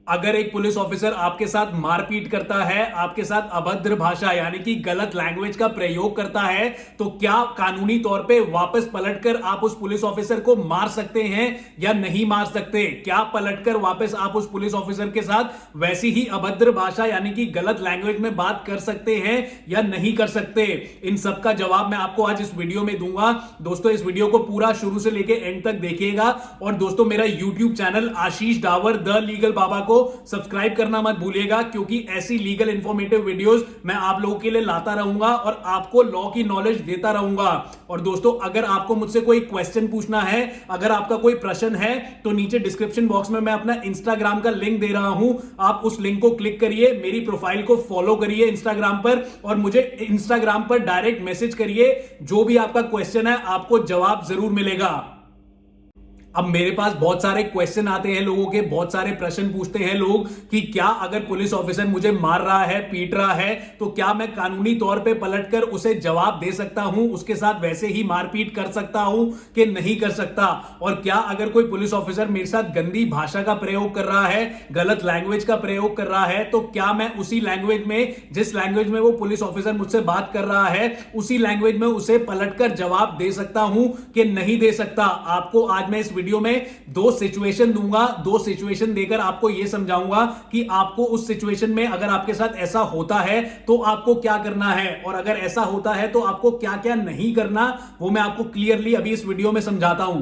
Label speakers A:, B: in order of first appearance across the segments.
A: अगर एक police officer आपके साथ मारपीट करता है, आपके साथ अभद्र भाषा यानी कि गलत लैंग्वेज का प्रयोग करता है, तो क्या कानूनी तौर पे वापस पलटकर आप उस पुलिस ऑफिसर को मार सकते हैं या नहीं मार सकते? क्या पलटकर वापस आप उस पुलिस ऑफिसर के साथ वैसी ही अभद्र भाषा यानी कि गलत लैंग्वेज में बात कर सकते हैं या नहीं कर सकते? इन सब का जवाब मैं आपको आज इस वीडियो में दूंगा। दोस्तों, इस वीडियो को पूरा शुरू से लेकर एंड तक देखिएगा। और दोस्तों, मेरा YouTube channel Ashish Dawar The Legal Baba को सब्सक्राइब करना मत भूलिएगा, क्योंकि ऐसी लीगल इंफॉर्मेटिव वीडियोस मैं आप लोगों के लिए लाता रहूंगा और आपको लॉ की नॉलेज देता रहूंगा। और दोस्तों, अगर आपको मुझसे कोई क्वेश्चन पूछना है, अगर आपका कोई प्रश्न है, तो नीचे डिस्क्रिप्शन बॉक्स में मैं अपना इंस्टाग्राम का लिंक दे रहा हूं। आप उस लिंक को क्लिक करिए, मेरी प्रोफाइल को फॉलो करिए इंस्टाग्राम पर और मुझे इंस्टाग्राम पर डायरेक्ट मैसेज करिए। जो भी आपका क्वेश्चन है, आपको जवाब जरूर मिलेगा। अब मेरे पास बहुत सारे क्वेश्चन आते हैं लोगों के, बहुत सारे प्रश्न पूछते हैं लोग कि क्या अगर पुलिस ऑफिसर मुझे मार रहा है, पीट रहा है, तो क्या मैं कानूनी तौर पे पलटकर उसे जवाब दे सकता हूं, उसके साथ वैसे ही मारपीट कर सकता हूं कि नहीं कर सकता? और क्या अगर कोई पुलिस ऑफिसर मेरे साथ गंदी भाषा का प्रयोग कर रहा है, गलत लैंग्वेज का प्रयोग कर रहा है, तो क्या मैं उसी लैंग्वेज में, जिस लैंग्वेज में वो पुलिस ऑफिसर मुझसे बात कर रहा है, उसी लैंग्वेज में उसे पलटकर जवाब दे सकता हूं कि नहीं दे सकता? आपको आज मैं इस वीडियो में दो सिचुएशन दूंगा, दो सिचुएशन देकर आपको यह समझाऊंगा कि आपको उस सिचुएशन में अगर आपके साथ ऐसा होता है तो आपको क्या करना है, और अगर ऐसा होता है तो आपको क्या क्या नहीं करना, वो मैं आपको क्लियरली अभी इस वीडियो में समझाता हूं।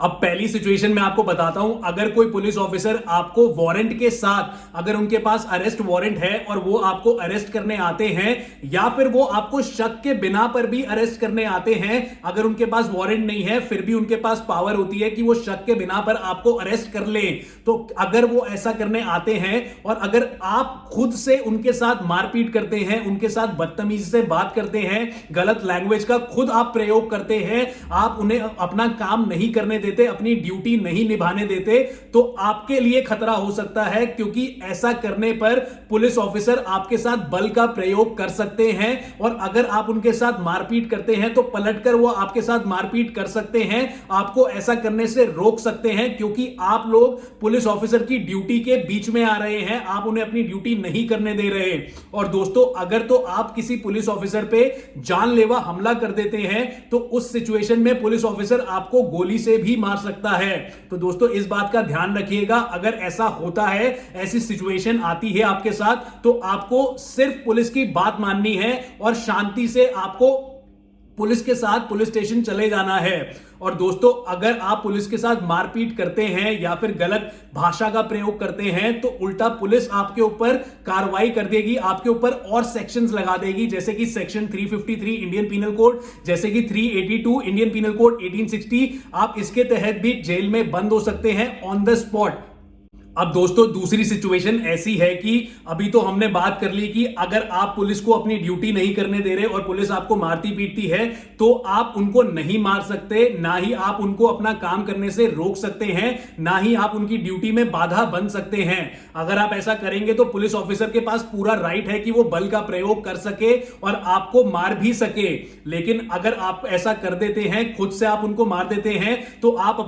A: अब पहली सिचुएशन में आपको बताता हूं। अगर कोई पुलिस ऑफिसर आपको वारंट के साथ, अगर उनके पास अरेस्ट वारंट है और वो आपको अरेस्ट करने आते हैं, या फिर वो आपको शक के बिना पर भी अरेस्ट करने आते हैं, अगर उनके पास वारंट नहीं है फिर भी उनके पास पावर होती है कि वो शक के बिना पर आपको अरेस्ट कर ले, तो अगर वो ऐसा करने आते हैं और अगर आप खुद से उनके साथ मारपीट करते हैं, उनके साथ बदतमीजी से बात करते हैं, गलत लैंग्वेज का खुद आप प्रयोग करते हैं, आप उन्हें अपना काम नहीं करने देते, अपनी ड्यूटी नहीं निभाने देते, तो आपके लिए खतरा हो सकता है, क्योंकि ऐसा करने पर पुलिस ऑफिसर आपके साथ बल का प्रयोग कर सकते हैं। और अगर आप उनके साथ मारपीट करते हैं तो पलटकर वो आपके साथ मारपीट कर सकते हैं, आपको ऐसा करने से रोक सकते हैं, क्योंकि आप लोग पुलिस ऑफिसर की ड्यूटी के बीच में आ रहे हैं, आप उन्हें अपनी ड्यूटी नहीं करने दे रहे। और दोस्तों, अगर तो आप किसी पुलिस ऑफिसर पे जानलेवा हमला कर देते हैं, तो उस सिचुएशन में पुलिस ऑफिसर आपको गोली से भी मार सकता है। तो दोस्तों, इस बात का ध्यान रखिएगा, अगर ऐसा होता है, ऐसी सिचुएशन आती है आपके साथ, तो आपको सिर्फ पुलिस की बात माननी है और शांति से आपको पुलिस के साथ पुलिस स्टेशन चले जाना है। और दोस्तों, अगर आप पुलिस के साथ मारपीट करते हैं या फिर गलत भाषा का प्रयोग करते हैं, तो उल्टा पुलिस आपके ऊपर कार्रवाई कर देगी, आपके ऊपर और सेक्शंस लगा देगी, जैसे कि सेक्शन 353 इंडियन पीनल कोड, जैसे कि 382 इंडियन पीनल कोड 1860। आप इसके तहत भी जेल में बंद हो सकते हैं ऑन द स्पॉट। अब दोस्तों, दूसरी सिचुएशन ऐसी है कि अभी तो हमने बात कर ली कि अगर आप पुलिस को अपनी ड्यूटी नहीं करने दे रहे और पुलिस आपको मारती पीटती है, तो आप उनको नहीं मार सकते, ना ही आप उनको अपना काम करने से रोक सकते हैं, ना ही आप उनकी ड्यूटी में बाधा बन सकते हैं। अगर आप ऐसा करेंगे तो पुलिस ऑफिसर के पास पूरा राइट है कि वो बल का प्रयोग कर सके और आपको मार भी सके। लेकिन अगर आप ऐसा कर देते हैं, खुद से आप उनको मार देते हैं, तो आप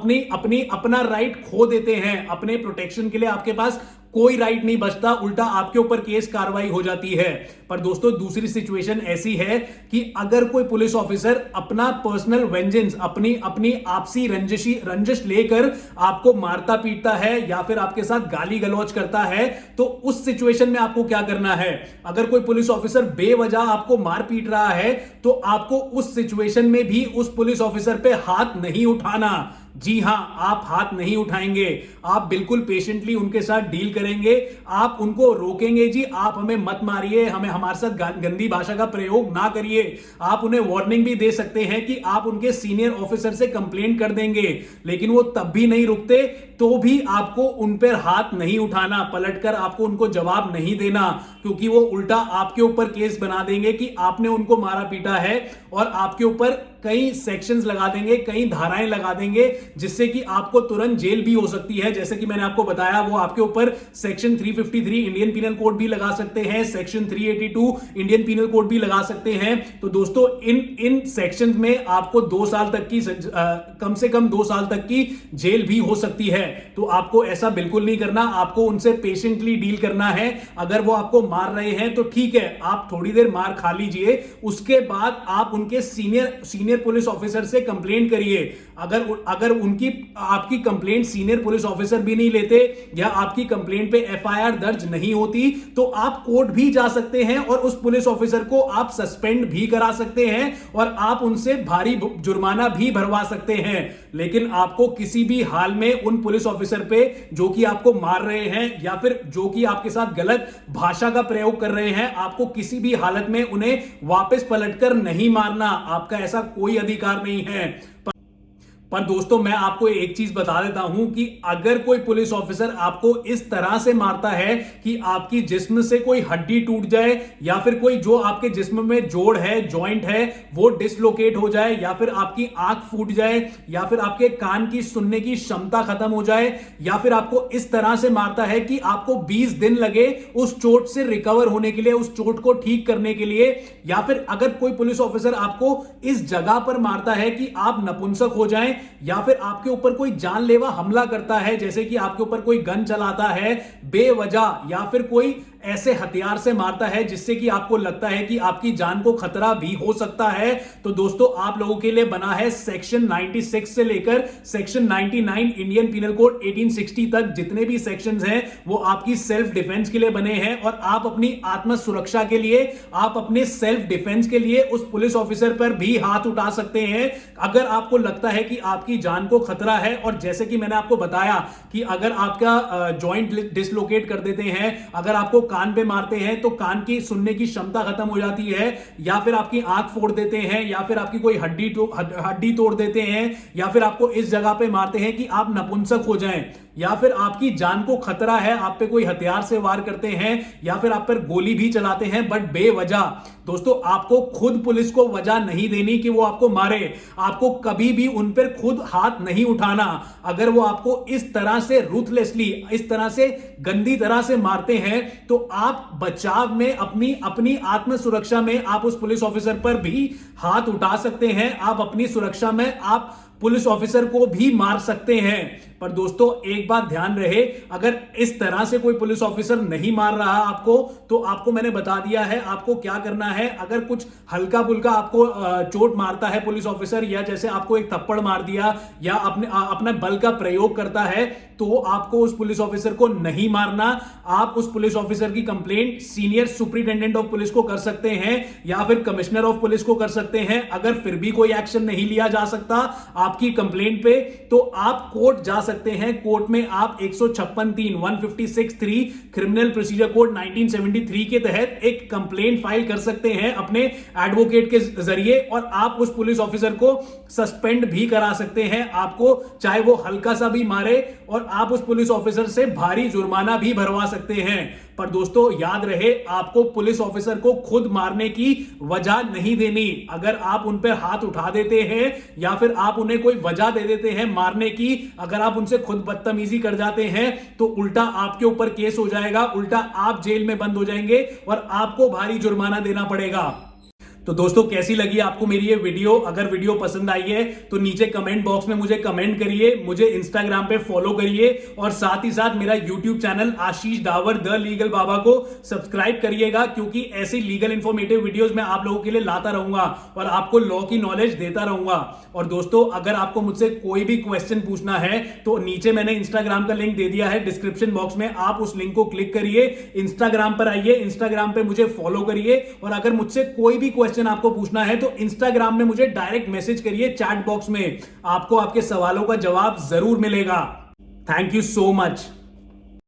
A: अपना राइट खो देते हैं। अपने प्रोटेक्शन के लिए आपके पास कोई राइट नहीं बचता, उल्टा आपके ऊपर केस कार्रवाई हो जाती है। पर दोस्तों, दूसरी सिचुएशन ऐसी है कि अगर कोई पुलिस ऑफिसर अपना पर्सनल वेंजेंस, अपनी आपसी रंजिश लेकर आपको मारता पीटता है या फिर आपके साथ गाली गलौज करता है, तो उस सिचुएशन में आपको क्या करना है? अगर कोई पुलिस ऑफिसर बेवजह आपको मार पीट रहा है, तो आपको उस सिचुएशन में भी उस पुलिस ऑफिसर पे हाथ नहीं उठाना। जी हां, आप हाथ नहीं उठाएंगे, आप बिल्कुल पेशेंटली उनके साथ डील करेंगे, आप उनको रोकेंगे, जी आप हमें मत मारिए, हमारे साथ गंदी भाषा का प्रयोग ना करिए। आप उन्हें वार्निंग भी दे सकते हैं कि आप उनके सीनियर ऑफिसर से कंप्लेंट कर देंगे, लेकिन वो तब भी नहीं रुकते, तो भी आपको उन पर हाथ नहीं उठाना, पलटकर आपको उनको जवाब नहीं देना, क्योंकि वो उल्टा आपके ऊपर केस बना देंगे कि आपने उनको मारा पीटा है और आपके ऊपर कई सेक्शंस लगा देंगे, कई धाराएं लगा देंगे, जिससे कि आपको तुरंत जेल भी हो सकती है। जैसे कि मैंने आपको बताया, वो आपके ऊपर सेक्शन 353 इंडियन पीनल कोड भी लगा सकते हैं, सेक्शन 382 इंडियन पीनल कोड भी लगा सकते हैं। तो दोस्तों इन सेक्शंस में आपको 2 साल तक की कम से कम 2 साल तक की जेल भी हो सकती है। तो आपको ऐसा बिल्कुल नहीं करना, आपको उनसे पेशेंटली डील करना है। अगर वो आपको मार रहे हैं तो ठीक है, आप थोड़ी देर मार खा लीजिए, उसके बाद आप उनके सीनियर पुलिस ऑफिसर से कंप्लेंट करिए। अगर उनकी आपकी कंप्लेंट सीनियर पुलिस ऑफिसर भी नहीं लेते या आपकी कंप्लेंट पे एफआईआर दर्ज नहीं होती, तो आप कोर्ट भी जा सकते हैं और उस पुलिस ऑफिसर को आप सस्पेंड भी करा सकते हैं और आप उनसे भारी जुर्माना भी भरवा सकते हैं। लेकिन आपको किसी भी हाल में उन पुलिस ऑफिसर पे जो कि आपको मार रहे हैं या फिर जो कि आपके साथ गलत भाषा का प्रयोग कर रहे हैं, आपको किसी भी हालत में उन्हें वापस पलटकर नहीं मारना। आपका ऐसा कोई अधिकार नहीं है। पर दोस्तों मैं आपको एक चीज बता देता हूं कि अगर कोई पुलिस ऑफिसर आपको इस तरह से मारता है कि आपकी जिस्म से कोई हड्डी टूट जाए या फिर कोई जो आपके जिस्म में जोड़ है, जॉइंट है, वो डिसलोकेट हो जाए या फिर आपकी आंख फूट जाए या फिर आपके कान की सुनने की क्षमता खत्म हो जाए या फिर आपको इस तरह से मारता है कि आपको 20 दिन लगे उस चोट से रिकवर होने के लिए, उस चोट को ठीक करने के लिए, या फिर अगर कोई पुलिस ऑफिसर आपको इस जगह पर मारता है कि आप नपुंसक हो जाएं या फिर आपके ऊपर कोई जानलेवा हमला करता है, जैसे कि आपके ऊपर कोई गन चलाता है बेवजह या फिर कोई ऐसे हथियार से मारता है जिससे कि आपको लगता है कि आपकी जान को खतरा भी हो सकता है, तो दोस्तों आप लोगों के लिए बना है सेक्शन 96 से लेकर सेक्शन 99 इंडियन पीनल कोड 1860 तक। जितने भी सेक्शंस हैं वो आपकी सेल्फ डिफेंस के लिए बने हैं और आप अपनी आत्म सुरक्षा के लिए, आप अपने सेल्फ डिफेंस के लिए उस पुलिस ऑफिसर पर भी हाथ उठा सकते हैं अगर आपको लगता है कि आपकी जान को खतरा है। और जैसे कि मैंने आपको बताया कि अगर आपका जॉइंट डिसलोकेट कर देते हैं, अगर आपको कान पे मारते हैं तो कान की सुनने की क्षमता खत्म हो जाती है, या फिर आपकी आंख फोड़ देते हैं, या फिर आपकी कोई हड्डी तोड़ देते हैं, या फिर आपको इस जगह पे मारते हैं कि आप नपुंसक हो जाएं, या फिर आपकी जान को खतरा है, आप पे कोई हथियार से वार करते हैं या फिर आप पर गोली भी चलाते हैं बट बेवजह। दोस्तों आपको खुद पुलिस को वजह नहीं देनी कि वो आपको मारे, आपको कभी भी उन पर खुद हाथ नहीं उठाना। अगर वो आपको इस तरह से रूथलेसली, इस तरह से गंदी तरह से मारते हैं तो आप बचाव में अपनी आत्म सुरक्षा में आप उस पुलिस ऑफिसर पर भी हाथ उठा सकते हैं। आप अपनी सुरक्षा में आप पुलिस ऑफिसर को भी मार सकते हैं। पर दोस्तों एक बात ध्यान रहे, अगर इस तरह से कोई पुलिस ऑफिसर नहीं मार रहा आपको, तो आपको मैंने बता दिया है आपको क्या करना है। अगर कुछ हल्का फुल्का आपको चोट मारता है पुलिस ऑफिसर, या जैसे आपको एक थप्पड़ मार दिया या अपने बल का प्रयोग करता है, तो आपको उस पुलिस ऑफिसर को नहीं मारना। आप उस पुलिस ऑफिसर की complaint senior superintendent of police को कर सकते हैं या फिर कमिश्नर ऑफ पुलिस को कर सकते हैं। अगर फिर भी कोई एक्शन नहीं लिया जा सकता आपकी कंप्लेंट पे, तो आप कोर्ट जा सकते हैं। कोर्ट में आप 156(3) 156(3) क्रिमिनल प्रोसीजर कोड 1973 के तहत एक कंप्लेंट फाइल कर सकते हैं अपने एडवोकेट के जरिए, और आप उस पुलिस ऑफिसर को सस्पेंड भी करा सकते हैं, आपको चाहे वो हल्का सा भी मारे, और आप उस पुलिस ऑफिसर से भारी जुर्माना भी भरवा सकते हैं। पर दोस्तों याद रहे, आपको पुलिस ऑफिसर को खुद मारने की वजह नहीं देनी। अगर आप उन पर हाथ उठा देते हैं या फिर आप उन्हें कोई वजह दे देते हैं मारने की, अगर आप उनसे खुद बदतमीजी कर जाते हैं, तो उल्टा आपके ऊपर केस हो जाएगा, उल्टा आप जेल में बंद हो जाएंगे और आपको भारी जुर्माना देना पड़ेगा। तो दोस्तों कैसी लगी आपको मेरी ये वीडियो? अगर वीडियो पसंद आई है तो नीचे कमेंट बॉक्स में मुझे कमेंट करिए, मुझे इंस्टाग्राम पे फॉलो करिए और साथ ही साथ मेरा YouTube channel Ashish Dawar The Legal Baba को सब्सक्राइब करिएगा, क्योंकि ऐसी लीगल इंफॉर्मेटिव वीडियोस मैं आप लोगों के लिए लाता रहूंगा और आपको लॉ की नॉलेज देता रहूंगा। और दोस्तों अगर आपको मुझसे कोई भी क्वेश्चन पूछना है तो नीचे मैंने इंस्टाग्राम का लिंक दे दिया है डिस्क्रिप्शन बॉक्स में, आप उस लिंक को क्लिक करिए, इंस्टाग्राम पर आइए, इंस्टाग्राम पे मुझे फॉलो करिए, और अगर मुझसे कोई भी क्वेश्चन आपको पूछना है तो इंस्टाग्राम में मुझे डायरेक्ट मैसेज करिए चैट बॉक्स में, आपको आपके सवालों का जवाब जरूर मिलेगा। Thank you so much.